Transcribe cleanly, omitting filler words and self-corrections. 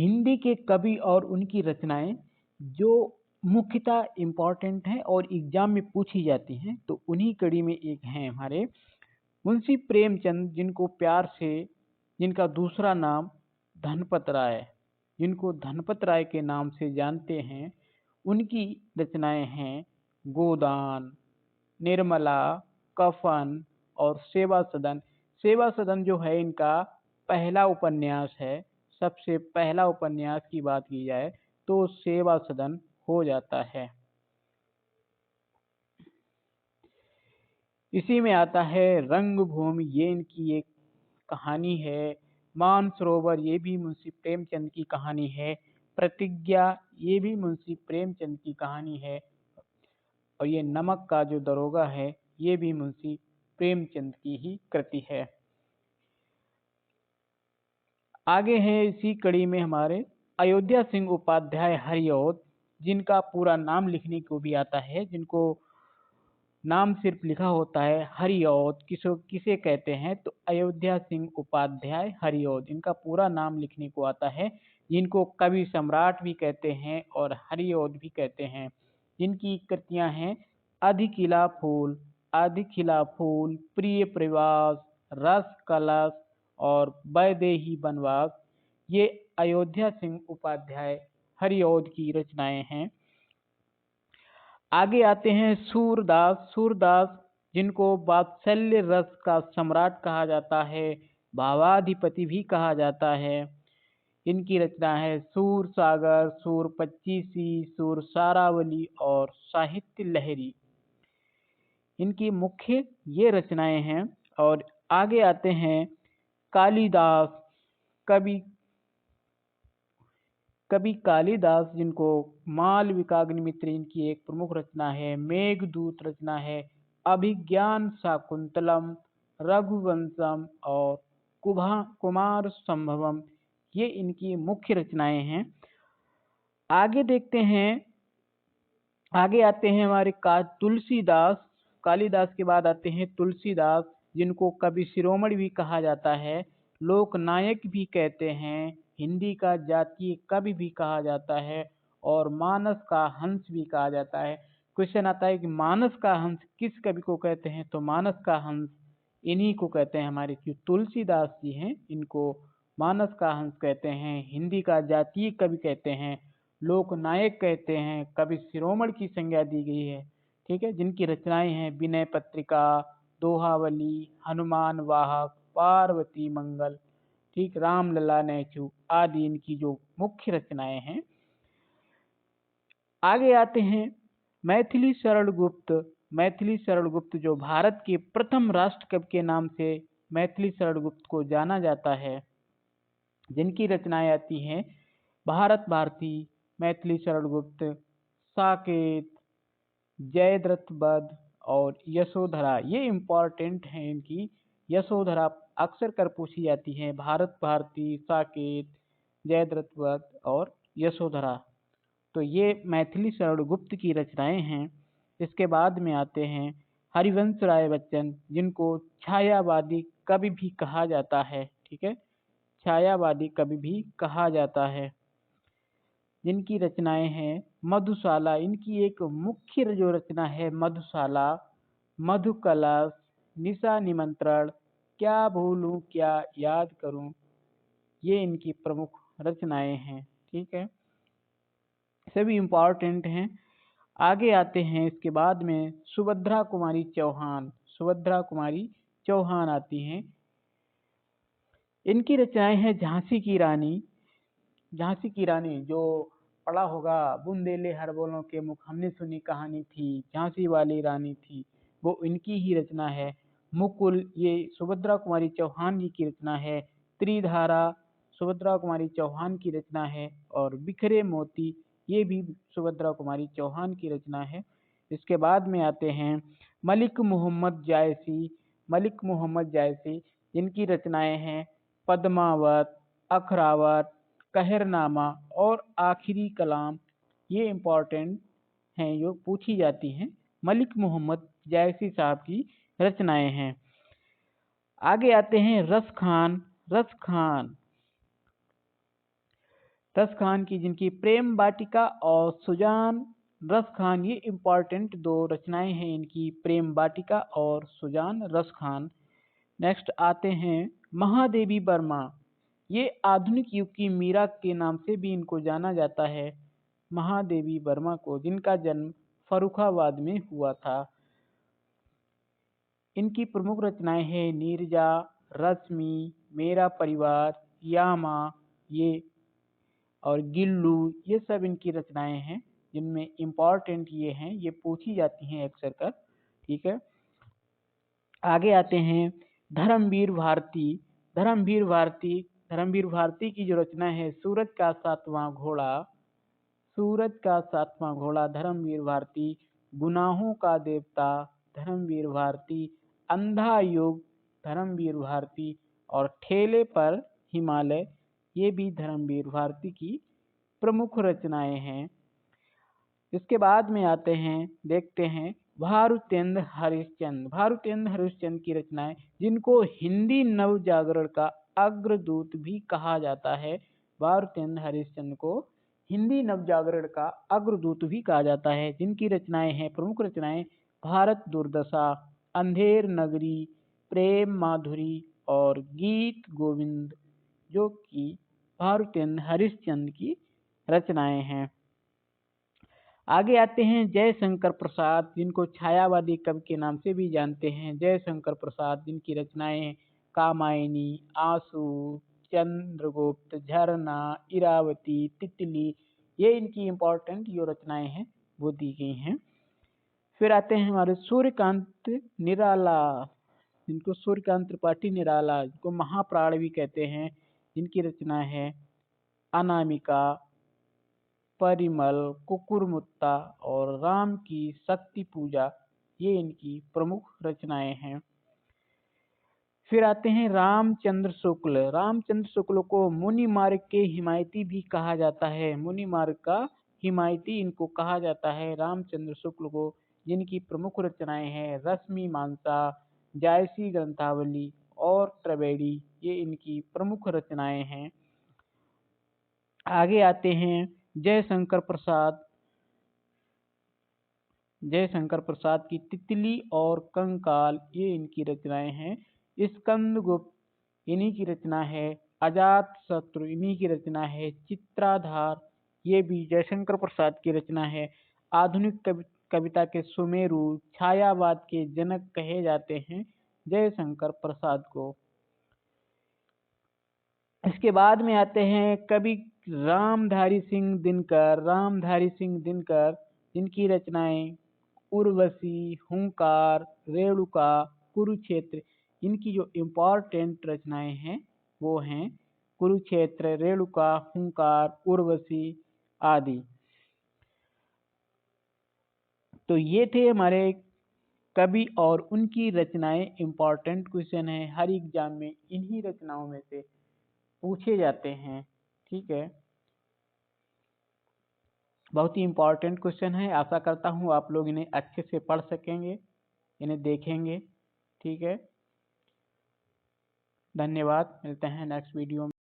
हिंदी के कवि और उनकी रचनाएं जो मुख्यतः इम्पोर्टेंट हैं और एग्जाम में पूछी जाती हैं, तो उन्हीं कड़ी में एक हैं हमारे मुंशी प्रेमचंद, जिनका दूसरा नाम धनपत राय, जिनको धनपत राय के नाम से जानते हैं। उनकी रचनाएं हैं गोदान, निर्मला, कफन और सेवा सदन। सेवा सदन जो है इनका पहला उपन्यास है। सबसे पहला उपन्यास की बात की जाए तो सेवा सदन हो जाता है। इसी में आता है रंगभूमि, ये इनकी एक कहानी है। मानसरोवर, ये भी मुंशी प्रेमचंद की कहानी है। प्रतिज्ञा, ये भी मुंशी प्रेमचंद की कहानी है। और ये नमक का जो दरोगा है, ये भी मुंशी प्रेमचंद की ही कृति है। आगे हैं इसी कड़ी में हमारे अयोध्या सिंह उपाध्याय हरिऔध, जिनका पूरा नाम लिखने को भी आता है, जिनको नाम सिर्फ लिखा होता है हरिऔध। किसे कहते हैं तो अयोध्या सिंह उपाध्याय हरिऔध, इनका पूरा नाम लिखने को आता है। जिनको कवि सम्राट भी कहते हैं और हरिऔध भी कहते हैं। जिनकी कृतियां हैं आदि खिला फूल, प्रिय प्रवास, रस कलश और वैदेही वनवास, ये अयोध्या सिंह उपाध्याय हरिऔध की रचनाएं हैं। आगे आते हैं सूरदास, जिनको वात्सल्य रस का सम्राट कहा जाता है, भावाधिपति भी कहा जाता है। इनकी रचना है सूर सागर, सूर पच्चीसी, सूर सारावली और साहित्य लहरी। इनकी मुख्य ये रचनाएं हैं। और आगे आते हैं कालिदास, कवि कवि कालिदास, जिनको मालविकाग्निमित्र इनकी एक प्रमुख रचना है। मेघदूत रचना है, अभिज्ञान शाकुंतलम, रघुवंशम और कुमार संभवम, ये इनकी मुख्य रचनाएं हैं। आगे देखते हैं, आगे आते हैं हमारे तुलसीदास। कालिदास के बाद आते हैं तुलसीदास, जिनको कवि शिरोमणि भी कहा जाता है, लोकनायक भी कहते हैं, हिंदी का जातीय कवि भी कहा जाता है और मानस का हंस भी कहा जाता है। क्वेश्चन आता है कि मानस का हंस किस कवि को कहते हैं, तो मानस का हंस इन्हीं को कहते हैं, हमारे जो तुलसीदास जी हैं इनको मानस का हंस कहते हैं, हिंदी का जातीय कवि कहते हैं, लोकनायक कहते हैं, कवि शिरोमणि की संज्ञा दी गई है। ठीक है, जिनकी रचनाएं हैं विनय पत्रिका, दोहावली, हनुमान वाहक, पार्वती मंगल, ठीक, रामलला नेचू आदि इनकी जो मुख्य रचनाएं हैं। आगे आते हैं मैथिली शरण गुप्त, जो भारत के प्रथम राष्ट्र कवि के नाम से मैथिली शरण गुप्त को जाना जाता है। जिनकी रचनाएं आती हैं भारत भारती, मैथिली शरण गुप्त, साकेत, जयद्रथ वध और यशोधरा, ये इम्पोर्टेंट हैं। इनकी यशोधरा अक्सर कर पूछी जाती है। भारत भारती, साकेत, जयद्रथ वध और यशोधरा, तो ये मैथिली शरण गुप्त की रचनाएं हैं। इसके बाद में आते हैं हरिवंश राय बच्चन, जिनको छायावादी कवि भी कहा जाता है। ठीक है, छायावादी कवि भी कहा जाता है। जिनकी रचनाएं हैं मधुशाला, इनकी एक मुख्य जो रचना है मधुशाला, मधुकलश, निशा निमंत्रण, क्या भूलूं क्या याद करूं, ये इनकी प्रमुख रचनाएं हैं। ठीक है, सभी इम्पोर्टेंट हैं। आगे आते हैं, इसके बाद में सुभद्रा कुमारी चौहान आती हैं। इनकी रचनाएं हैं झांसी की रानी, जो पढ़ा होगा, बुंदेले हर बोलों के मुख, हमने सुनी कहानी थी, झांसी वाली रानी थी, वो इनकी ही रचना है। मुकुल, ये सुभद्रा कुमारी चौहान जी की रचना है। त्रिधारा सुभद्रा कुमारी चौहान की रचना है। और बिखरे मोती, ये भी सुभद्रा कुमारी चौहान की रचना है। इसके बाद में आते हैं मलिक मोहम्मद जायसी, जिनकी रचनाएं हैं पद्मावत, अखरावत, कहरनामा और आखिरी कलाम, ये इम्पोर्टेंट हैं, जो पूछी जाती हैं। मलिक मोहम्मद जायसी साहब की रचनाएं हैं। आगे आते हैं रस खान। रस खान की, जिनकी प्रेम वाटिका और सुजान रस खान, ये इम्पॉर्टेंट दो रचनाएं हैं इनकी, प्रेम वाटिका और सुजान रस खान। नेक्स्ट आते हैं महादेवी वर्मा। ये आधुनिक युग की मीरा के नाम से भी इनको जाना जाता है, महादेवी वर्मा को, जिनका जन्म फर्रुखाबाद में हुआ था। इनकी प्रमुख रचनाएं हैं नीरजा, रश्मि, मेरा परिवार, यामा, ये और गिल्लू, ये सब इनकी रचनाएं हैं जिनमें इम्पॉर्टेंट ये हैं, ये पूछी जाती हैं अक्सर कर। ठीक है, आगे आते हैं धर्मवीर भारती। धर्मवीर भारती की जो रचना है सूरज का सातवां घोड़ा, सूरज का सातवां घोड़ा, धर्मवीर भारती, गुनाहों का देवता, धर्मवीर भारती, अंधा युग, धर्मवीर भारती, और ठेले पर हिमालय, ये भी धर्मवीर भारती की प्रमुख रचनाएं हैं। इसके बाद में आते हैं, देखते हैं भारुतेंद्र हरिश्चंद्र। भारुतेंद्र हरिश्चंद्र की रचनाएं, जिनको हिंदी नव जागरण का अग्रदूत भी कहा जाता है, भारुतेंद्र हरिश्चंद्र को हिंदी नव जागरण का अग्रदूत भी कहा जाता है, जिनकी रचनाएं हैं, प्रमुख रचनाएं भारत दुर्दशा, अंधेर नगरी, प्रेम माधुरी और गीत गोविंद, जो कि भारुतेंद्र हरिश्चंद्र की रचनाएं हैं। आगे आते हैं जयशंकर प्रसाद, जिनको छायावादी कवि के नाम से भी जानते हैं, जयशंकर प्रसाद, जिनकी रचनाएं कामायनी, आंसू, चंद्रगुप्त, झरना, इरावती, तितली, ये इनकी इम्पोर्टेंट जो रचनाएं हैं वो दी गई हैं। फिर आते हैं हमारे सूर्यकांत निराला, जिनको सूर्यकांत त्रिपाठी निराला, जिनको महाप्राण भी कहते हैं, जिनकी रचना है अनामिका, परिमल, कुकुरमुत्ता और राम की शक्ति पूजा, ये इनकी प्रमुख रचनाएं हैं। फिर आते हैं रामचंद्र शुक्ल। रामचंद्र शुक्ल को मुनि मार्ग के हिमायती भी कहा जाता है, मुनि मार्ग का हिमायती इनको कहा जाता है रामचंद्र शुक्ल को, जिनकी प्रमुख रचनाएं हैं रश्मि मानसा, जायसी ग्रंथावली और त्रिवेणी, ये इनकी प्रमुख रचनाएं हैं। आगे आते हैं जयशंकर प्रसाद। जयशंकर प्रसाद की तितली और कंकाल, ये इनकी रचनाएं हैं। स्कंदगुप्त, इन्हीं की रचना है। अजात शत्रु, इन्हीं की रचना है। चित्राधार, ये भी जयशंकर प्रसाद की रचना है। आधुनिक कविता के सुमेरु, छायावाद के जनक कहे जाते हैं जयशंकर प्रसाद को। इसके बाद में आते हैं कवि रामधारी सिंह दिनकर। रामधारी सिंह दिनकर, जिनकी रचनाएं उर्वशी, हुंकार, रेणुका, कुरुक्षेत्र, इनकी जो इम्पोर्टेंट रचनाएं हैं वो हैं कुरुक्षेत्र, रेणुका, हुंकार, उर्वशी आदि। तो ये थे हमारे कवि और उनकी रचनाएं। इम्पोर्टेंट क्वेश्चन है, हर एग्जाम में इन्हीं रचनाओं में से पूछे जाते हैं। ठीक है, बहुत ही इम्पोर्टेंट क्वेश्चन है। आशा करता हूँ आप लोग इन्हें अच्छे से पढ़ सकेंगे, इन्हें देखेंगे। ठीक है, धन्यवाद, मिलते हैं नेक्स्ट वीडियो में।